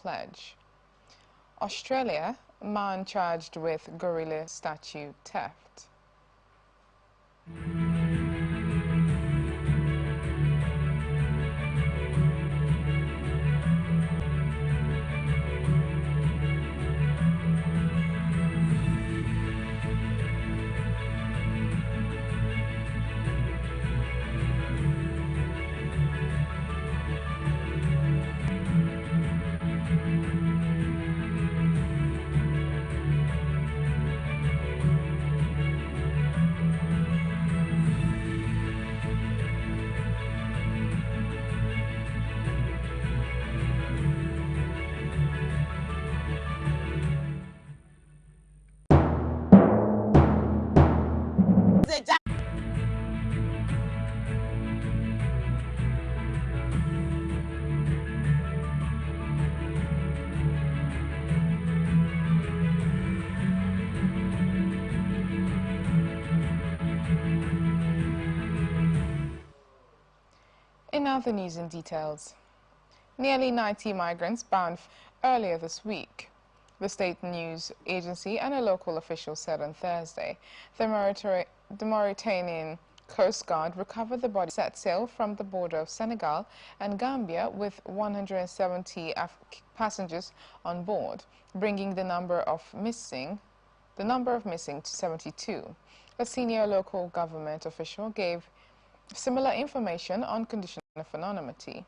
pledge. Australia, man charged with gorilla statue theft. In other news and details, nearly 90 migrants bound earlier this week, the state news agency and a local official said on Thursday. The Mauritanian Coast Guard recovered the body, set sail from the border of Senegal and Gambia with 170 passengers on board, bringing the number of missing to 72. A senior local government official gave similar information on condition of anonymity.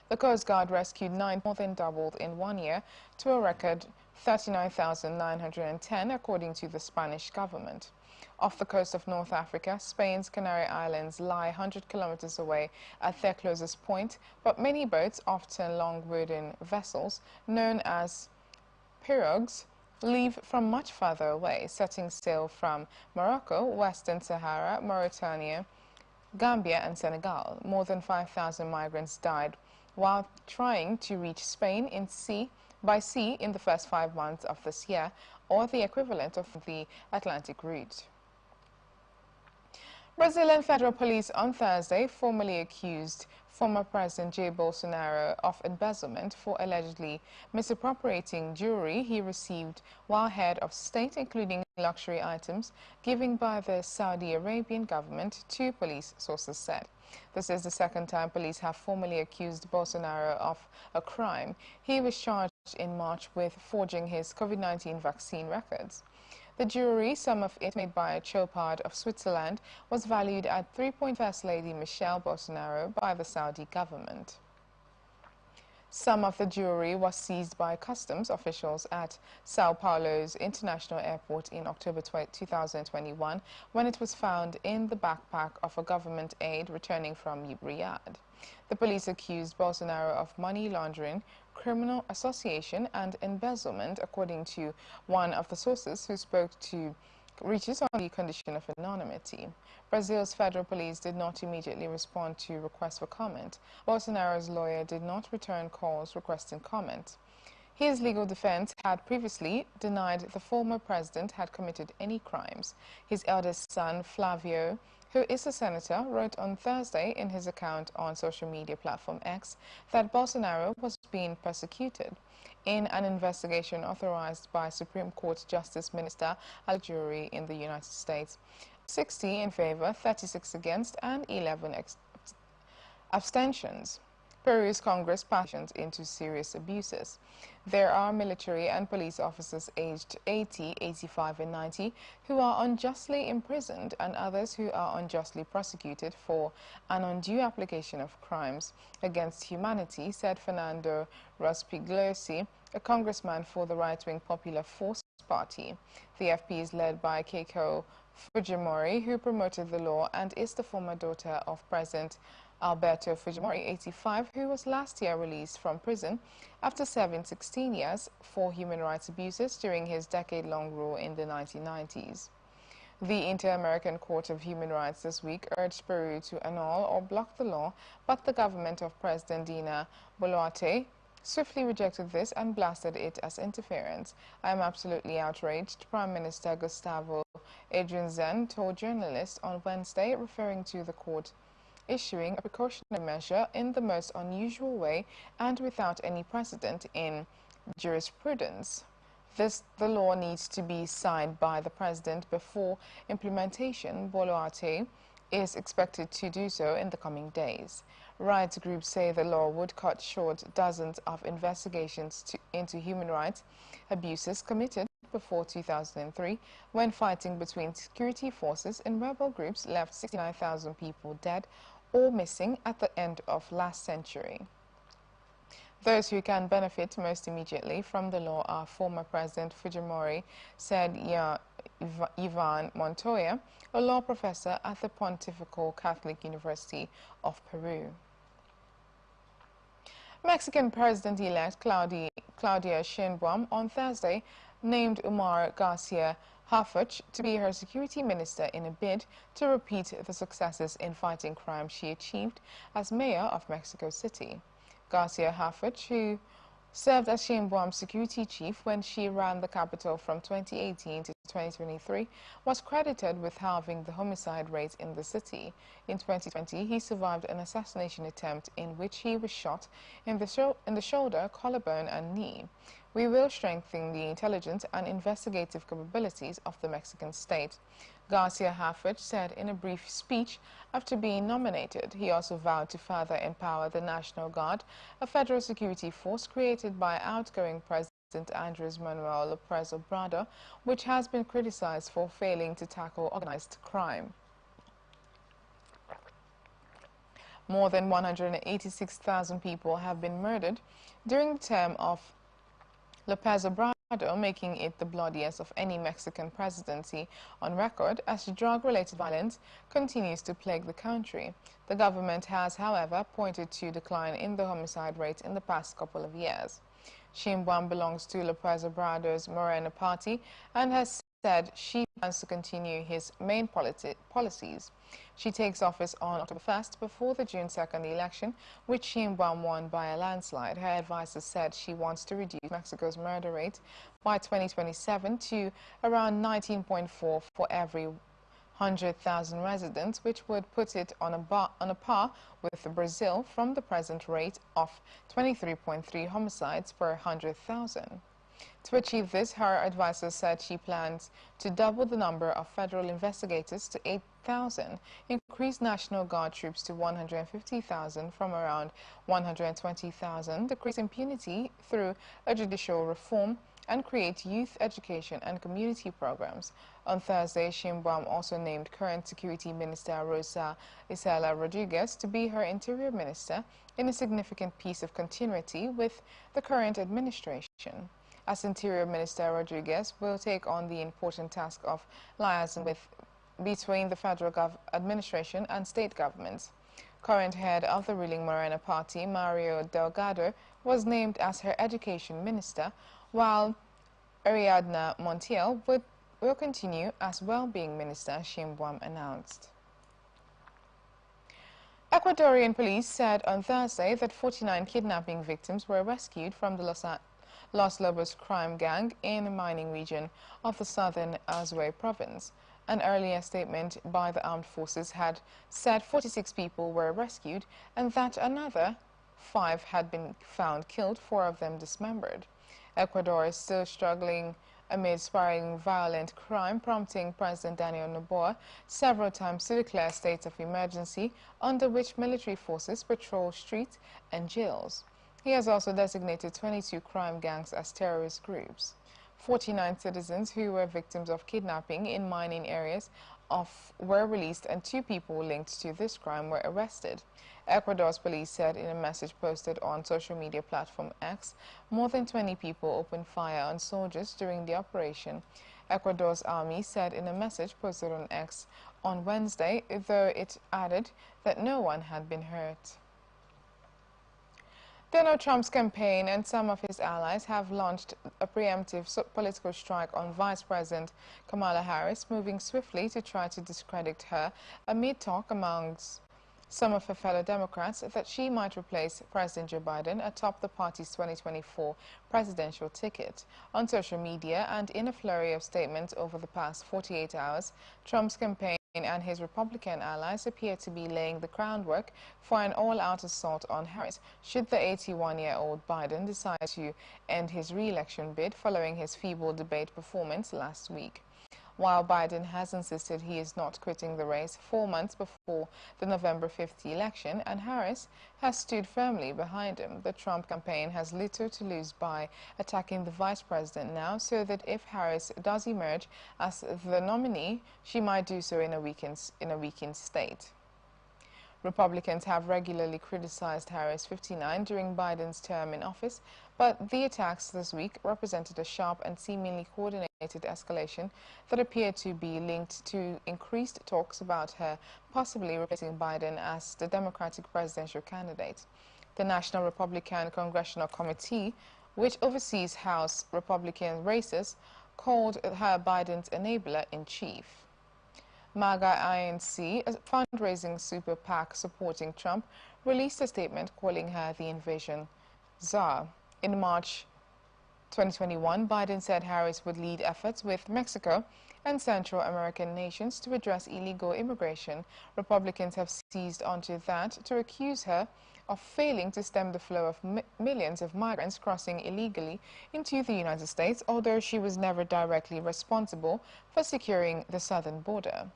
The Coast Guard rescued 9, more than doubled in 1 year to a record 39,910, according to the Spanish government. Off the coast of North Africa, Spain's Canary Islands lie 100 kilometers away at their closest point, but many boats, often long wooden vessels known as pirogues, leave from much further away, setting sail from Morocco, Western Sahara, Mauritania, Gambia and Senegal. More than 5,000 migrants died while trying to reach Spain by sea in the first 5 months of this year, or the equivalent of the Atlantic route. Brazilian federal police on Thursday formally accused former President Jair Bolsonaro of embezzlement for allegedly misappropriating jewelry he received while head of state, including luxury items given by the Saudi Arabian government, two police sources said. This is the second time police have formally accused Bolsonaro of a crime. He was charged in March with forging his COVID-19 vaccine records. The jewelry, some of it made by a Chopard of Switzerland, was valued at First Lady Michelle Bolsonaro by the Saudi government. Some of the jewelry was seized by customs officials at Sao Paulo's International Airport in October 2021 when it was found in the backpack of a government aide returning from Riyadh. The police accused Bolsonaro of money laundering, criminal association and embezzlement, according to one of the sources who spoke to Reaches on the condition of anonymity. Brazil's federal police did not immediately respond to requests for comment. Bolsonaro's lawyer did not return calls requesting comment. His legal defense had previously denied the former president had committed any crimes. His eldest son, Flavio, who is a senator, wrote on Thursday in his account on social media platform X that Bolsonaro was being persecuted in an investigation authorized by Supreme Court Justice Minister Jury in the United States. 60 in favor, 36 against, and 11 abstentions. Peru's Congress passed into serious abuses. There are military and police officers aged 80, 85 and 90 who are unjustly imprisoned and others who are unjustly prosecuted for an undue application of crimes against humanity, said Fernando Rospigliosi, a congressman for the right-wing Popular Force Party. The FP is led by Keiko Fujimori, who promoted the law and is the former daughter of President Alberto Fujimori, 85, who was last year released from prison after serving 16 years for human rights abuses during his decade-long rule in the 1990s. The Inter-American Court of Human Rights this week urged Peru to annul or block the law, but the government of President Dina Boluarte swiftly rejected this and blasted it as interference. "I am absolutely outraged," Prime Minister Gustavo Adrianzan told journalists on Wednesday, referring to the court issuing a precautionary measure in the most unusual way and without any precedent in jurisprudence. The law needs to be signed by the President before implementation. Boluarte is expected to do so in the coming days. Rights groups say the law would cut short dozens of investigations into human rights abuses committed before 2003, when fighting between security forces and rebel groups left 69,000 people dead or missing at the end of last century. Those who can benefit most immediately from the law are former President Fujimori, said Ivan Montoya, a law professor at the Pontifical Catholic University of Peru. Mexican President-elect Claudia Sheinbaum on Thursday named Omar Garcia Harfuch to be her security minister in a bid to repeat the successes in fighting crime she achieved as mayor of Mexico City. Garcia Harfuch, who served as Sheinbaum's security chief when she ran the capital from 2018 to 2023, was credited with halving the homicide rate in the city. In 2020, he survived an assassination attempt in which he was shot in the shoulder, collarbone, and knee. We will strengthen the intelligence and investigative capabilities of the Mexican state, Garcia Harfuch said in a brief speech after being nominated. He also vowed to further empower the National Guard, a federal security force created by outgoing President Andres Manuel López Obrador, which has been criticized for failing to tackle organized crime. More than 186,000 people have been murdered during the term of López Obrador, making it the bloodiest of any Mexican presidency on record as drug-related violence continues to plague the country. The government has, however, pointed to a decline in the homicide rate in the past couple of years. Sheinbaum belongs to López Obrador's Morena party and has said she plans to continue his main policies. She takes office on October 1st before the June 2nd election, which Sheinbaum won by a landslide. Her advisors said she wants to reduce Mexico's murder rate by 2027 to around 19.4 for every 100,000 residents, which would put it on a par with Brazil from the present rate of 23.3 homicides per 100,000. To achieve this, her advisor said she plans to double the number of federal investigators to 8,000, increase National Guard troops to 150,000 from around 120,000, decrease impunity through a judicial reform, and create youth education and community programs. On Thursday, Sheinbaum also named current Security Minister Rosa Isela Rodriguez to be her interior minister in a significant piece of continuity with the current administration. As Interior Minister, Rodriguez will take on the important task of liaison between the federal administration and state governments. Current head of the ruling Morena party, Mario Delgado, was named as her education minister, while Ariadna Montiel will continue as well-being minister, Sheinbaum announced. Ecuadorian police said on Thursday that 49 kidnapping victims were rescued from the Los Lobos crime gang in the mining region of the southern Azuay province. An earlier statement by the armed forces had said 46 people were rescued and that another 5 had been found killed, 4 of them dismembered. Ecuador is still struggling amid spiraling violent crime, prompting President Daniel Noboa several times to declare states of emergency under which military forces patrol streets and jails. He has also designated 22 crime gangs as terrorist groups. 49 citizens who were victims of kidnapping in mining areas were released and 2 people linked to this crime were arrested. Ecuador's police said in a message posted on social media platform X, more than 20 people opened fire on soldiers during the operation. Ecuador's army said in a message posted on X on Wednesday, though it added that no one had been hurt. Donald Trump's campaign and some of his allies have launched a preemptive political strike on Vice President Kamala Harris, moving swiftly to try to discredit her amid talk amongst some of her fellow Democrats that she might replace President Joe Biden atop the party's 2024 presidential ticket. On social media and in a flurry of statements over the past 48 hours, Trump's campaign and his Republican allies appear to be laying the groundwork for an all-out assault on Harris should the 81-year-old Biden decide to end his re-election bid following his feeble debate performance last week. While Biden has insisted he is not quitting the race 4 months before the November 5th election, and Harris has stood firmly behind him, the Trump campaign has little to lose by attacking the vice president now, so that if Harris does emerge as the nominee, she might do so in a weakened state. Republicans have regularly criticized Harris, 59, during Biden's term in office, but the attacks this week represented a sharp and seemingly coordinated escalation that appeared to be linked to increased talks about her possibly replacing Biden as the Democratic presidential candidate. The National Republican Congressional Committee, which oversees House Republican races, called her Biden's enabler-in-chief. MAGA INC, a fundraising super PAC supporting Trump, released a statement calling her the invasion czar. In March 2021, Biden said Harris would lead efforts with Mexico and Central American nations to address illegal immigration. Republicans have seized onto that to accuse her of failing to stem the flow of millions of migrants crossing illegally into the United States, although she was never directly responsible for securing the southern border.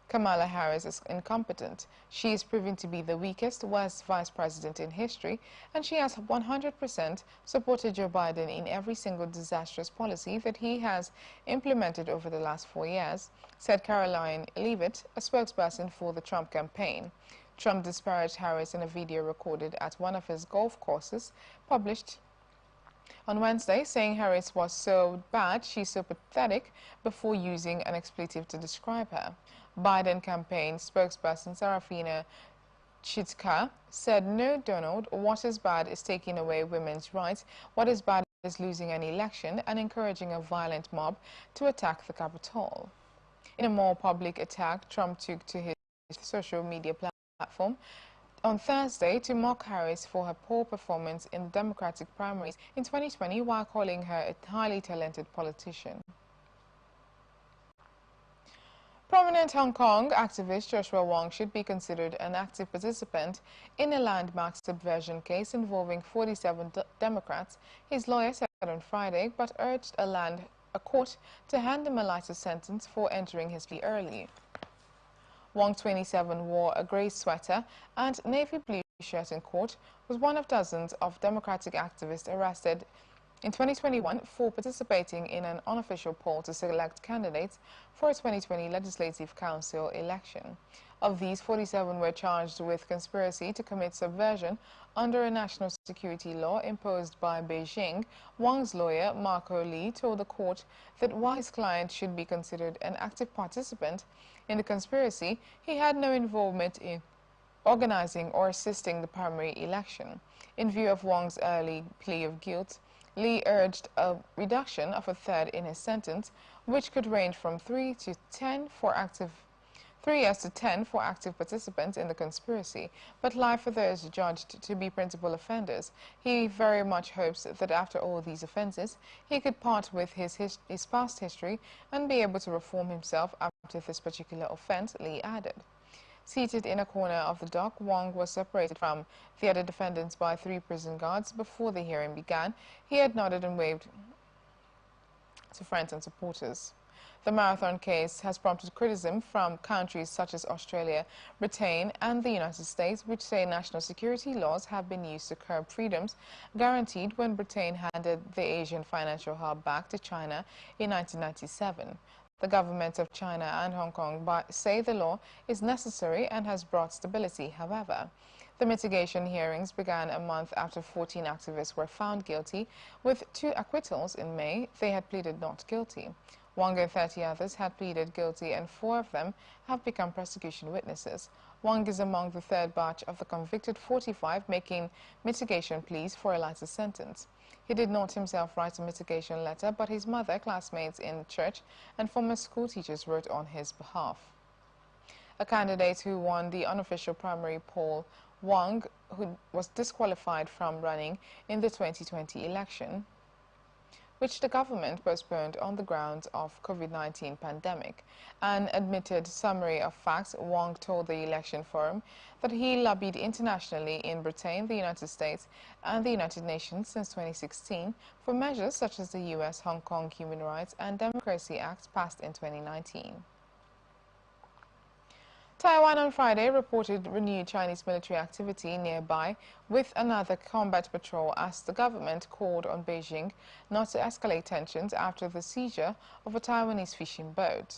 Kamala Harris is incompetent. She is proving to be the weakest West vice president in history, and she has 100% supported Joe Biden in every single disastrous policy that he has implemented over the last 4 years, said Caroline Leavitt, a spokesperson for the Trump campaign. Trump disparaged Harris in a video recorded at one of his golf courses, published on Wednesday, saying Harris was so bad, she's so pathetic, before using an expletive to describe her. Biden campaign spokesperson Sarafina Chitka said, "No, Donald, what is bad is taking away women's rights. What is bad is losing an election and encouraging a violent mob to attack the Capitol." In a more public attack, Trump took to his social media platform on Thursday to mock Harris for her poor performance in the Democratic primaries in 2020 while calling her a highly talented politician. Prominent Hong Kong activist Joshua Wong should be considered an active participant in a landmark subversion case involving 47 Democrats, his lawyer said on Friday, but urged a court to hand him a lighter sentence for entering his plea early. Wong, 27, wore a grey sweater and navy blue shirt in court, was one of dozens of Democratic activists arrested in 2021 for participating in an unofficial poll to select candidates for a 2020 Legislative Council election. Of these, 47 were charged with conspiracy to commit subversion under a national security law imposed by Beijing. Wang's lawyer, Marco Lee, told the court that while his client should be considered an active participant in the conspiracy, he had no involvement in organizing or assisting the primary election. In view of Wang's early plea of guilt, Lee urged a reduction of a third in his sentence, which could range from 3 years to 10 for active participants in the conspiracy, but life for those judged to be principal offenders. He very much hopes that after all these offenses, he could part with his past history and be able to reform himself after this particular offense, Lee added. Seated in a corner of the dock, Wong was separated from the other defendants by 3 prison guards before the hearing began. He had nodded and waved to friends and supporters. The marathon case has prompted criticism from countries such as Australia, Britain, and the United States, which say national security laws have been used to curb freedoms guaranteed when Britain handed the Asian financial hub back to China in 1997. The governments of China and Hong Kong say the law is necessary and has brought stability. However, the mitigation hearings began a month after 14 activists were found guilty, with 2 acquittals in May. They had pleaded not guilty. Wong and 30 others had pleaded guilty, and 4 of them have become prosecution witnesses. Wong is among the 3rd batch of the convicted 45 making mitigation pleas for a lighter sentence. He did not himself write a mitigation letter, but his mother, classmates in church, and former school teachers wrote on his behalf. A candidate who won the unofficial primary poll, Wong, who was disqualified from running in the 2020 election, which the government postponed on the grounds of COVID-19 pandemic. An admitted summary of facts, Wong told the election forum that he lobbied internationally in Britain, the United States, and the United Nations since 2016 for measures such as the U.S. Hong Kong Human Rights and Democracy Act passed in 2019. Taiwan on Friday reported renewed Chinese military activity nearby with another combat patrol as the government called on Beijing not to escalate tensions after the seizure of a Taiwanese fishing boat.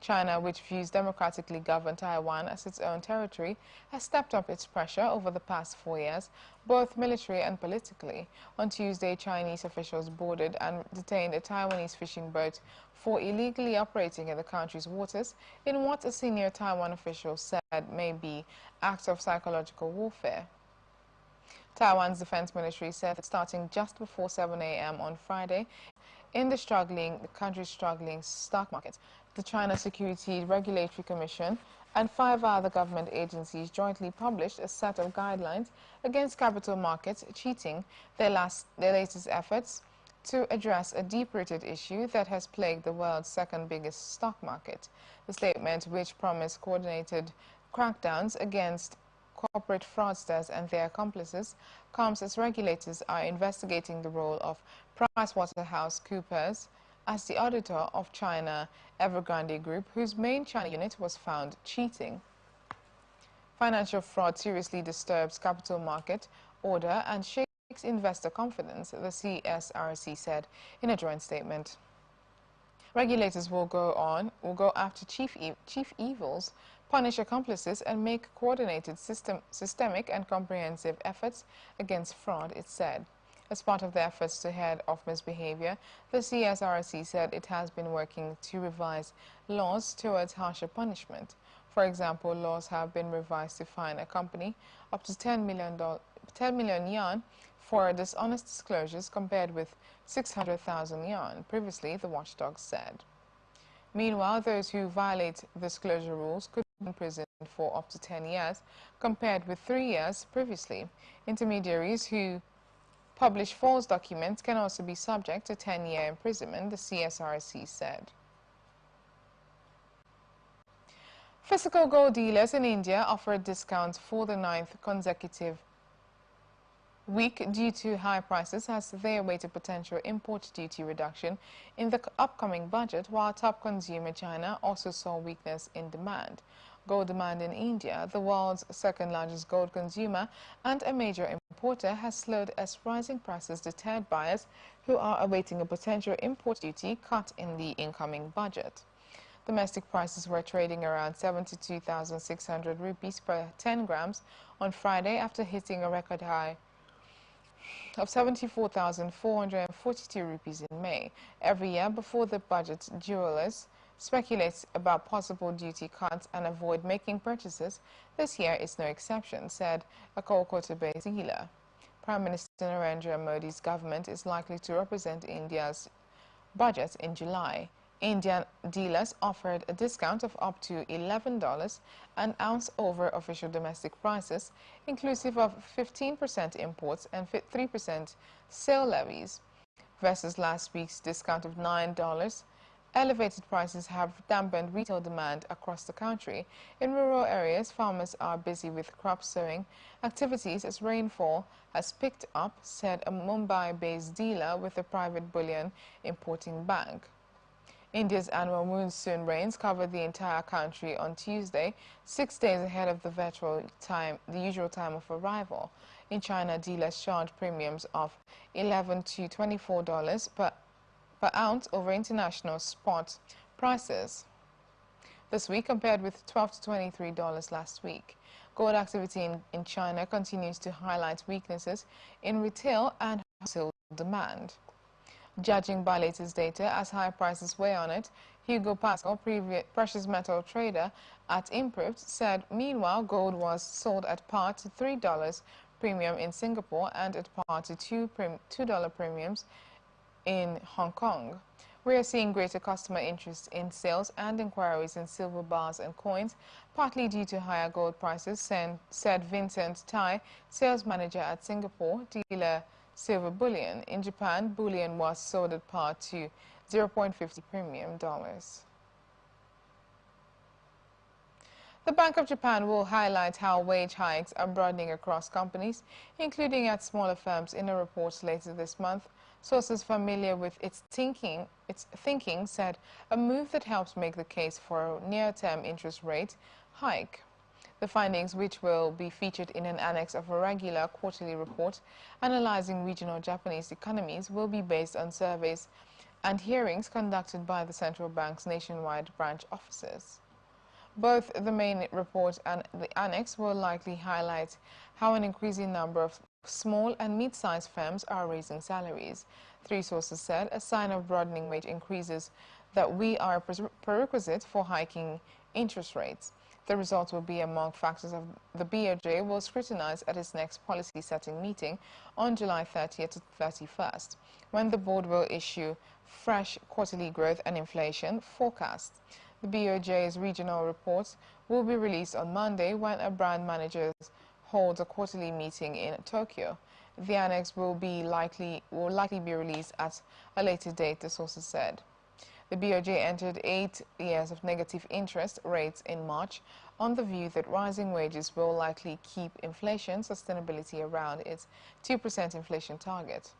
China, which views democratically governed Taiwan as its own territory, has stepped up its pressure over the past 4 years, both military and politically. On Tuesday, Chinese officials boarded and detained a Taiwanese fishing boat for illegally operating in the country's waters in what a senior Taiwan official said may be acts of psychological warfare. Taiwan's defense ministry said that starting just before 7 a.m. on Friday, in the country's struggling stock market, the China Security Regulatory Commission and 5 other government agencies jointly published a set of guidelines against capital markets cheating, their latest efforts to address a deep-rooted issue that has plagued the world's second biggest stock market. The statement, which promised coordinated crackdowns against corporate fraudsters and their accomplices, comes as regulators are investigating the role of PricewaterhouseCoopers as the auditor of China Evergrande Group, whose main China unit was found cheating. Financial fraud seriously disturbs capital market order and shakes investor confidence, the CSRC said in a joint statement. Regulators will go after chief evils, punish accomplices, and make coordinated systemic and comprehensive efforts against fraud, it said. As part of the efforts to head off misbehavior, the CSRC said it has been working to revise laws towards harsher punishment. For example, laws have been revised to fine a company up to 10 million yuan for dishonest disclosures compared with 600,000 yuan, previously, the watchdog said. Meanwhile, those who violate disclosure rules could be imprisoned for up to 10 years, compared with 3 years previously. Intermediaries who publish false documents can also be subject to 10-year imprisonment, the CSRC said. Physical gold dealers in India offered discounts for the 9th consecutive week due to high prices as they await a potential import duty reduction in the upcoming budget, while top consumer China also saw weakness in demand. Gold demand in India, the world's second-largest gold consumer and a major importer, has slowed as rising prices deterred buyers who are awaiting a potential import duty cut in the incoming budget. Domestic prices were trading around 72,600 rupees per 10 grams on Friday after hitting a record high of 74,442 rupees in May. Every year before the budget, jewelers speculate about possible duty cuts and avoid making purchases. This year is no exception, said a Kolkata-based dealer. Prime Minister Narendra Modi's government is likely to represent India's budget in July. Indian dealers offered a discount of up to $11 an ounce over official domestic prices, inclusive of 15% imports and 3% sale levies, versus last week's discount of $9. Elevated prices have dampened retail demand across the country. In rural areas, farmers are busy with crop sowing activities as rainfall has picked up, said a Mumbai-based dealer with a private bullion importing bank. India's annual monsoon rains covered the entire country on Tuesday, 6 days ahead of the usual time of arrival. In China, dealers charge premiums of $11 to $24 per ounce over international spot prices this week, compared with $12 to $23 last week. Gold activity in China continues to highlight weaknesses in retail and wholesale demand. Judging by latest data, as high prices weigh on it, Hugo Pascal, precious metal trader at Improved, said meanwhile gold was sold at par to $3 premium in Singapore and at par to $2 premiums in Hong Kong. We are seeing greater customer interest in sales and inquiries in silver bars and coins, partly due to higher gold prices, said Vincent Tai, sales manager at Singapore dealer silver bullion. In Japan, bullion was sold at par to $0.50 premium. The Bank of Japan will highlight how wage hikes are broadening across companies, including at smaller firms, in a report later this month. Sources familiar with its thinking said a move that helps make the case for a near-term interest rate hike. The findings, which will be featured in an annex of a regular quarterly report analyzing regional Japanese economies, will be based on surveys and hearings conducted by the central bank's nationwide branch offices. Both the main report and the annex will likely highlight how an increasing number of small and mid-sized firms are raising salaries. Three sources said a sign of broadening wage increases that we are a prerequisite for hiking interest rates. The results will be among factors of the BOJ will scrutinize at its next policy-setting meeting on July 30th to 31st, when the board will issue fresh quarterly growth and inflation forecasts. The BOJ's regional reports will be released on Monday when a brand manager holds a quarterly meeting in Tokyo. The annex will likely be released at a later date, the sources said. The BOJ entered 8 years of negative interest rates in March on the view that rising wages will likely keep inflation sustainability around its 2% inflation target.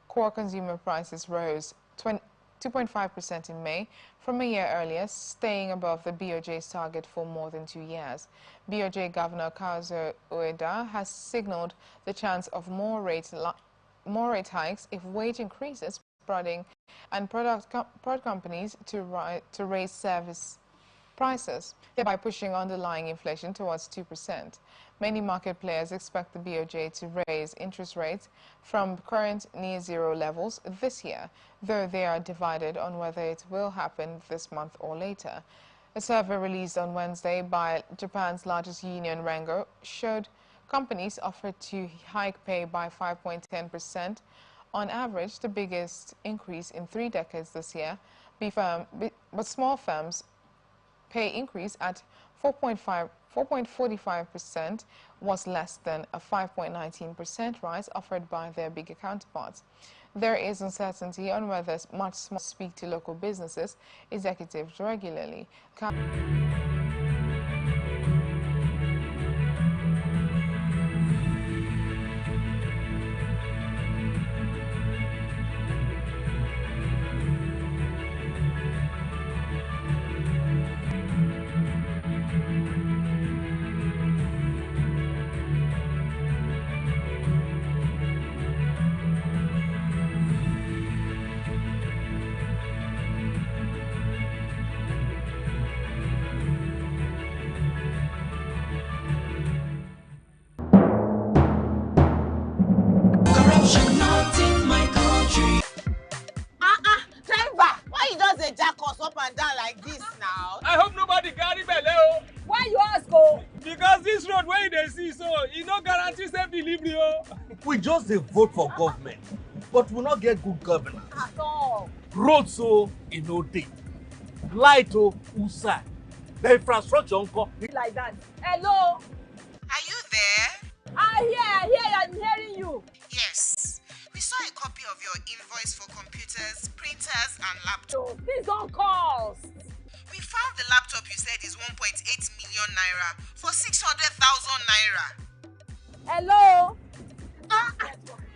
Core consumer prices rose 2.5% in May from a year earlier, staying above the BOJ's target for more than 2 years. BOJ Governor Kazuo Ueda has signaled the chance of more rate hikes if wage increases, prodding and prod companies to raise service prices, thereby pushing underlying inflation towards 2%. Many market players expect the BOJ to raise interest rates from current near-zero levels this year, though they are divided on whether it will happen this month or later. A survey released on Wednesday by Japan's largest union, Rengo, showed companies offered to hike pay by 5.10%. On average, the biggest increase in 3 decades this year, but small firms' pay increase at 4.45% was less than a 5.19% rise offered by their bigger counterparts. There is uncertainty on whether much small speak to local businesses executives regularly. Jack us up and down like this now. I hope nobody carry belle. Why you ask, oh? Because this road where they see, so it no guarantee safe delivery. We just dey vote for government, but we not get good governance. At all. Road so e no dey. Light usa. The infrastructure unko. Like that. Hello? Are you there? I'm hearing you. Yes. We saw a copy of your invoice for computers, printers, and laptops. So, please don't call. We found the laptop you said is 1.8 million naira for 600,000 naira. Hello? Now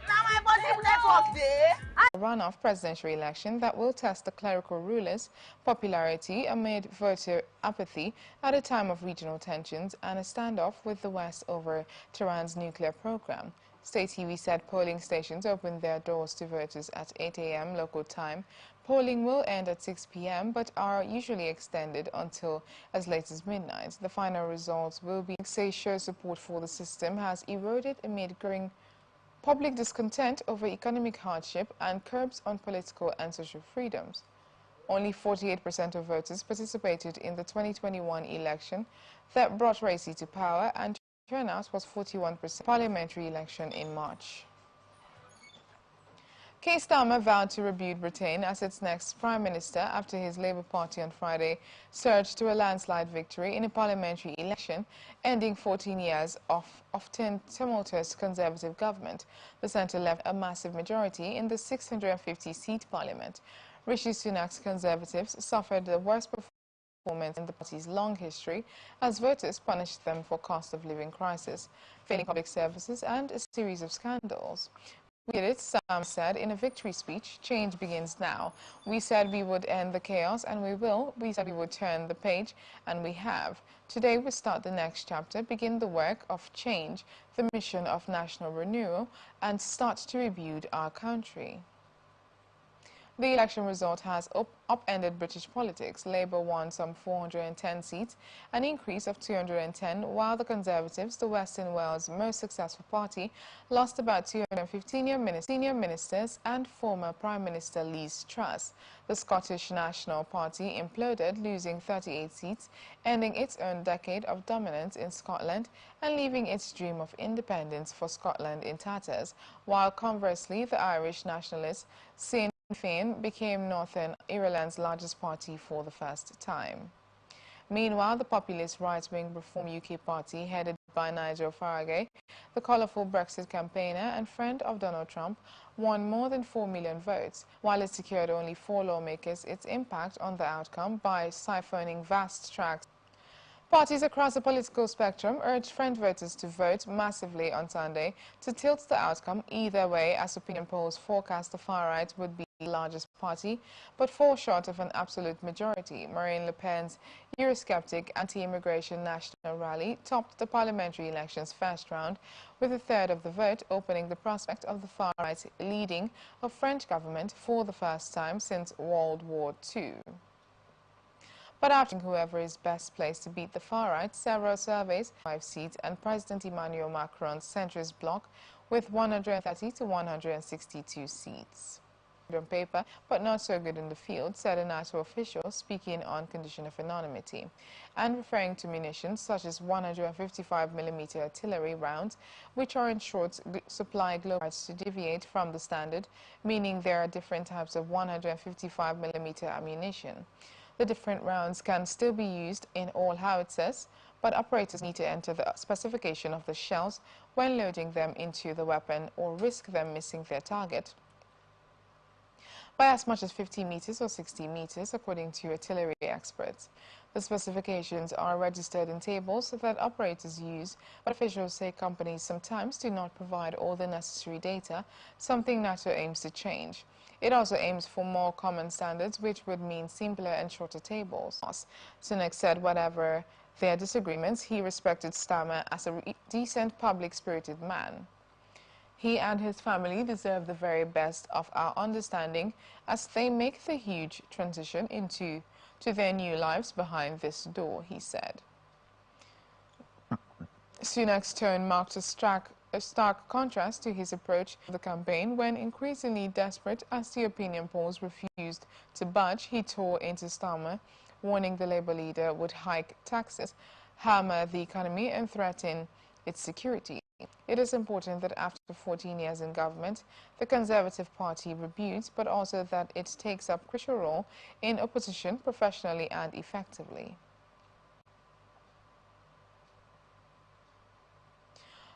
my body network there. A runoff presidential election that will test the clerical rulers' popularity amid voter apathy at a time of regional tensions and a standoff with the West over Tehran's nuclear program. State TV said polling stations opened their doors to voters at 8 a.m. local time. Polling will end at 6 p.m. but are usually extended until as late as midnight. The final results will be show support for the system has eroded amid growing public discontent over economic hardship and curbs on political and social freedoms. Only 48% of voters participated in the 2021 election that brought Raisi to power, and turnout was 41% parliamentary election in March. Keir Starmer vowed to rebuild Britain as its next Prime Minister after his Labour Party on Friday surged to a landslide victory in a parliamentary election, ending 14 years of tumultuous Conservative government. The centre left a massive majority in the 650-seat parliament. Rishi Sunak's Conservatives suffered the worst performance in the party's long history as voters punished them for cost of living crisis, failing public services and a series of scandals. We did it, Sam said in a victory speech. Change begins now. We said we would end the chaos, and we will. We said we would turn the page, and we have. Today we start the next chapter, begin the work of change, the mission of national renewal, and start to rebuild our country. The election result has upended British politics. Labour won some 410 seats, an increase of 210, while the Conservatives, the Western Wales' most successful party, lost about 215 senior ministers and former Prime Minister Liz Truss. The Scottish National Party imploded, losing 38 seats, ending its own decade of dominance in Scotland and leaving its dream of independence for Scotland in tatters, while conversely the Irish nationalists, Sinn Féin, became Northern Ireland's largest party for the first time. Meanwhile, the populist right-wing Reform UK party, headed by Nigel Farage, the colourful Brexit campaigner and friend of Donald Trump, won more than 4 million votes, while it secured only 4 lawmakers its impact on the outcome by siphoning vast tracts. Parties across the political spectrum urged French voters to vote massively on Sunday to tilt the outcome either way, as opinion polls forecast the far right would be the largest party, but fall short of an absolute majority. Marine Le Pen's Eurosceptic anti-immigration national rally topped the parliamentary election's first round, with a third of the vote opening the prospect of the far right leading a French government for the first time since World War II. But after whoever is best placed to beat the far right, several surveys 5 seats and President Emmanuel Macron's centrist bloc with 130 to 162 seats. On paper, but not so good in the field, said a NATO official speaking on condition of anonymity, and referring to munitions such as 155mm artillery rounds, which are in short supply globally to deviate from the standard, meaning there are different types of 155mm ammunition. The different rounds can still be used in all howitzers, but operators need to enter the specification of the shells when loading them into the weapon or risk them missing their target by as much as 50 meters or 60 meters, according to artillery experts. The specifications are registered in tables that operators use, but officials say companies sometimes do not provide all the necessary data, something NATO aims to change. It also aims for more common standards, which would mean simpler and shorter tables. Sunak said whatever their disagreements, he respected Starmer as a decent, public-spirited man. He and his family deserve the very best of our understanding as they make the huge transition to their new lives behind this door, he said. Sunak's tone marked a stark contrast to his approach to the campaign when, increasingly desperate as the opinion polls refused to budge, he tore into Starmer, warning the Labour leader would hike taxes, hammer the economy and threaten its security. It is important that after 14 years in government, the Conservative Party rebuilds, but also that it takes up a crucial role in opposition professionally and effectively.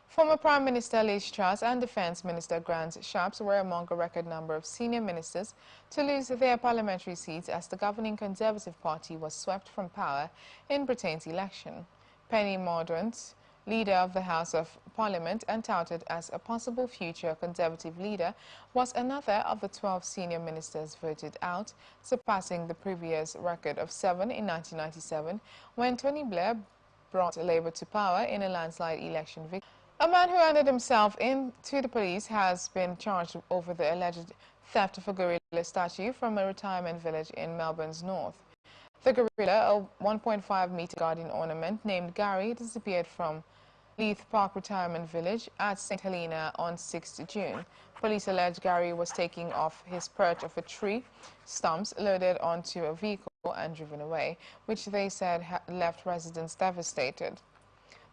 Former Prime Minister Liz Truss and Defence Minister Grant Shapps were among a record number of senior ministers to lose their parliamentary seats as the governing Conservative Party was swept from power in Britain's election. Penny Mordaunt, leader of the House of Parliament and touted as a possible future Conservative leader, was another of the 12 senior ministers voted out, surpassing the previous record of 7 in 1997 when Tony Blair brought Labour to power in a landslide election victory. A man who handed himself in to the police has been charged over the alleged theft of a gorilla statue from a retirement village in Melbourne's north. The gorilla, a 1.5-meter guardian ornament named Gary, disappeared from Leith Park Retirement Village at St. Helena on 6 June. Police allege Gary was taking off his perch of a tree stumps loaded onto a vehicle and driven away, which they said left residents devastated.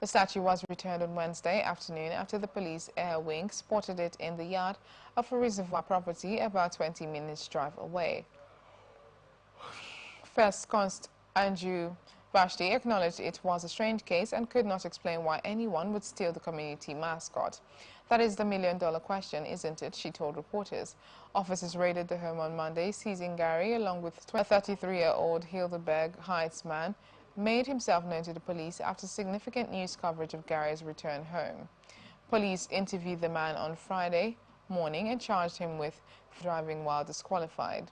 The statue was returned on Wednesday afternoon after the police air wing spotted it in the yard of a reservoir property about 20 minutes drive away. First Const Andrew Vashti acknowledged it was a strange case and could not explain why anyone would steal the community mascot. That is the million-dollar question, isn't it? She told reporters. Officers raided the home on Monday, seizing Gary along with a 33-year-old Hildeberg Heights man made himself known to the police after significant news coverage of Gary's return home. Police interviewed the man on Friday morning and charged him with driving while disqualified.